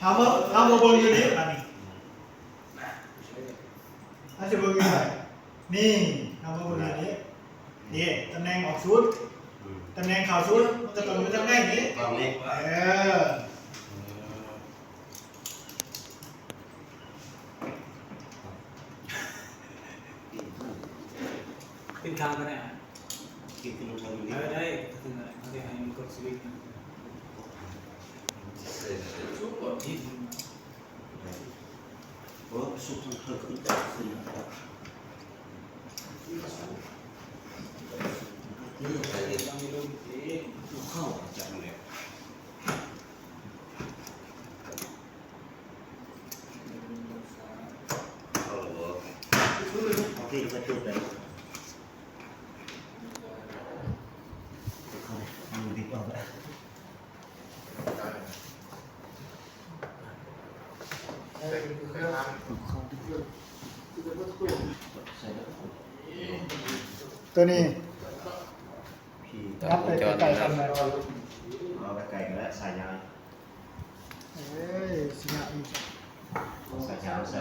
เอามาบนอยู่นี่อันนี้ถ้าจะบนอยู่ไหนนี่เอามาบนอยู่นี่นี่ตำแหน่งออกชุดตำแหน่งข่าวชุดมันจะตรงไปทางไหนนี้เป็นทางก็ได้กินขนมปังอยู่ ได้ นี่ ได้ถึงอะไรเขาจะให้มันกดสวิตช์ชุบก่อนที่ โอ้สุกทั้งคืนขึ้นจากขึ้นนี่ใส่เด็ด ยังไม่รู้เอง เข้าจากไหนโอ้โหที่กระจุกเลยดูดีกว่าเลยตัวนี้ พี่ รับไปไก่ทำอะไร เอาไปไก่และสายยาง เอ้ยสิงห์อีก สายยางใส่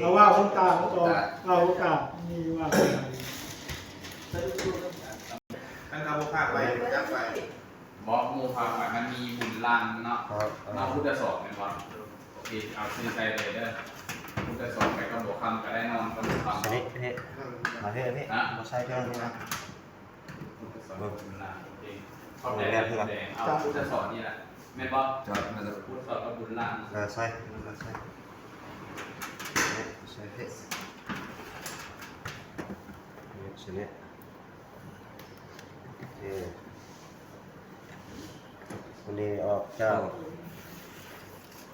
เราว่าคนตาเขาตัวเราโอกาสนี่ว่า ท่านเอาภาพไปจับไป บอกมูพาไปมันมีบุญลังเนาะมาพุทธศอกเนี่ยว่าโอเคเอาซื้อใจเลยเด้อพุทธศอกไปก็บอกคำก็ได้นอนก็บอกคำ เฮ้ยเฮ้ยมาเฮ้ยพี่มาใช้กันนี่นะ พุทธศอกบุญลังโอเคเข้าใจแล้วเข้าใจเอาพุทธศอกนี่แหละแม่บอกพุทธศอกก็บุญลัง ใช่ใช่ใช่เฮ้ยใช่เนี่ยวันนี้ออกจาก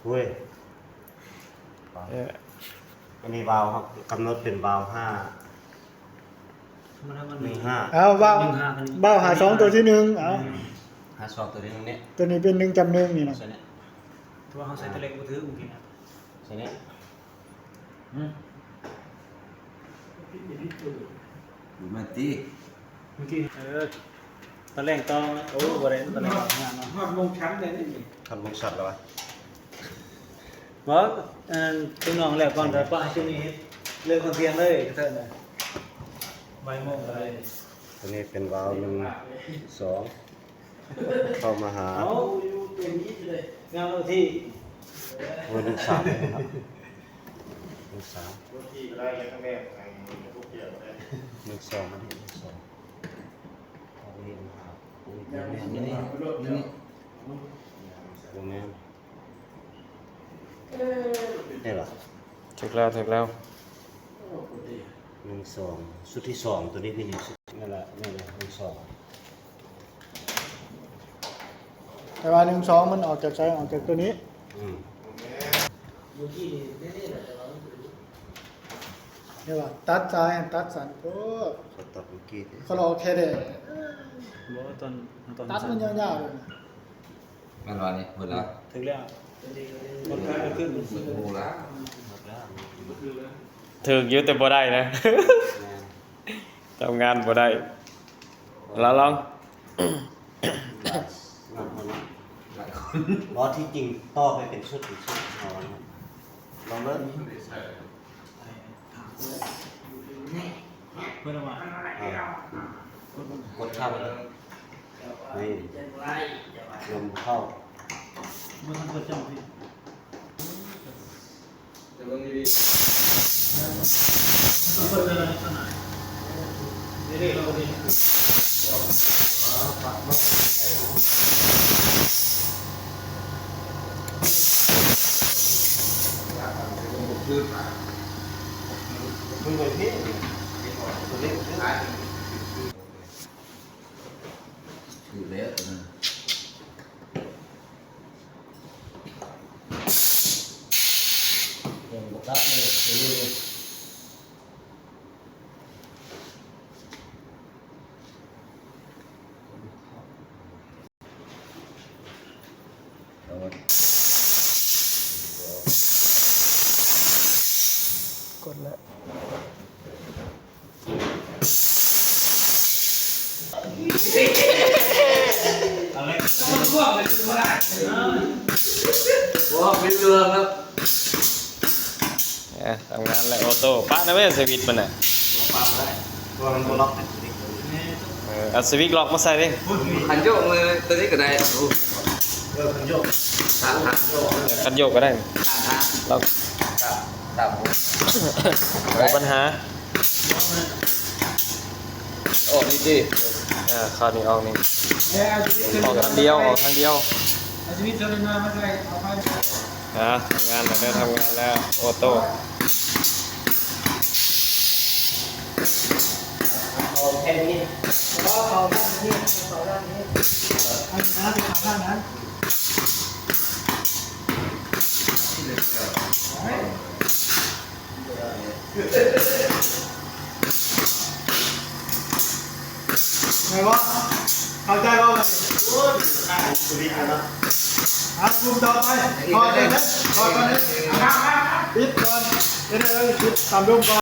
หุ้ยอันนี้วาวครับกำหนดเป็นวาว5 1 5เอาบ้าบ้าหาสองตัวที่หนึ่งเอา 52ตัวนี้ตรงนี้ ตัวนี้เป็น1 จำ 1นี่นะ ใช่เนี่ย ตัวเขาใส่ตะเล็กมือถืออุ้งกิน ใช่เนี่ยดูมันตี เมื่อกี้ตะแรงต้องโอ้บริเวณตะแรงงานเนาะ ภาพลงชั้นเลยนี่ ทำลงสัตว์แล้ววะ บอกตุ้งน้องแล้วก่อนแต่ป้าช่วงนี้เลิกคนเพียงเลยเท่านั้นใบโมงอะไร ตัวนี้เป็นวาล์ว1 2เข้ามาหา เอาอยู่ตัวนี้เลยงานที่ เบอร์1 3ครับ1 3 รถที่ไล่แล้วก็แม่ไอ้พวกเกี่ยวเลย 1 2มัน1 2เอาไปเห็นครับนี่โรงแรมนี่เหรอ ถูกแล้ว 1 2สุดที่2ตัวนี้พี่นี่นั่นแหละ1 2 แต่ว่า1 2มันออกจากใจออกจากตัวนี้ อยู่ที่นี่แหละแต่เรา นี่ว่าตัดซ้ายตัดสันโอ้ เขาตัดเมื่อกี้ เขารอแค่เด็ก บอกตอน ตัดมันยาวๆเลย มันวันนี้หมดแล้ว ถึงแล้วหมดการขึ้น หมดแล้ว หมดแล้ว ถึงอยู่แต่บ่ได้นะทำงานบ่ได้แล้วลอง บอสที่จริงต่อไปเป็นชุดอีกชุดลองเล่น เพื่อนว่าก ดเข้าไปเลยนี่ลมเข้า เมื่อท่านเปิดจำพี่ จะเบิ่งดี เปิดอะไรขนาดนี่เราดีคุยกับพี่ตัวเล็ก อยู่แล้วตัวนั้น เองบอกรับเลยตัวนี้เลย กดแล้ว อะไร ต้องร่วมเลยคือว่าได้ ว้าวไม่เรื่องแล้ว ทำงานแล้วออโต้ป้านะไม่ใช่สวิตช์มันอ่ะ ตัวมันตัวล็อก เอาสวิตช์ล็อกมาใส่ดิ ขันโยกเลยตัวนี้ก็ได้โอ้ มันโยก ทาง คันโยกก็ได้ ทาง ล็อก ตาม มีปัญหา โอ้นี่ดิ คราวนี้ออกนี่ เอาชีวิต ออกทางเดียวออกทางเดียว เอาชีวิตเจริญมาใส่เอาไป ทำงานแล้วได้ทำงานแล้วออโต้ เอาแค่นี้ เอาน้ำไปทางด้านนั้นไงวะเข้าใจว่ามัน ตัวนี้นะ กลุ่มต่อไปก่อนเลยนะก่อนเลยปิดก่อนเดี๋ยวปิดตามร่มก่อน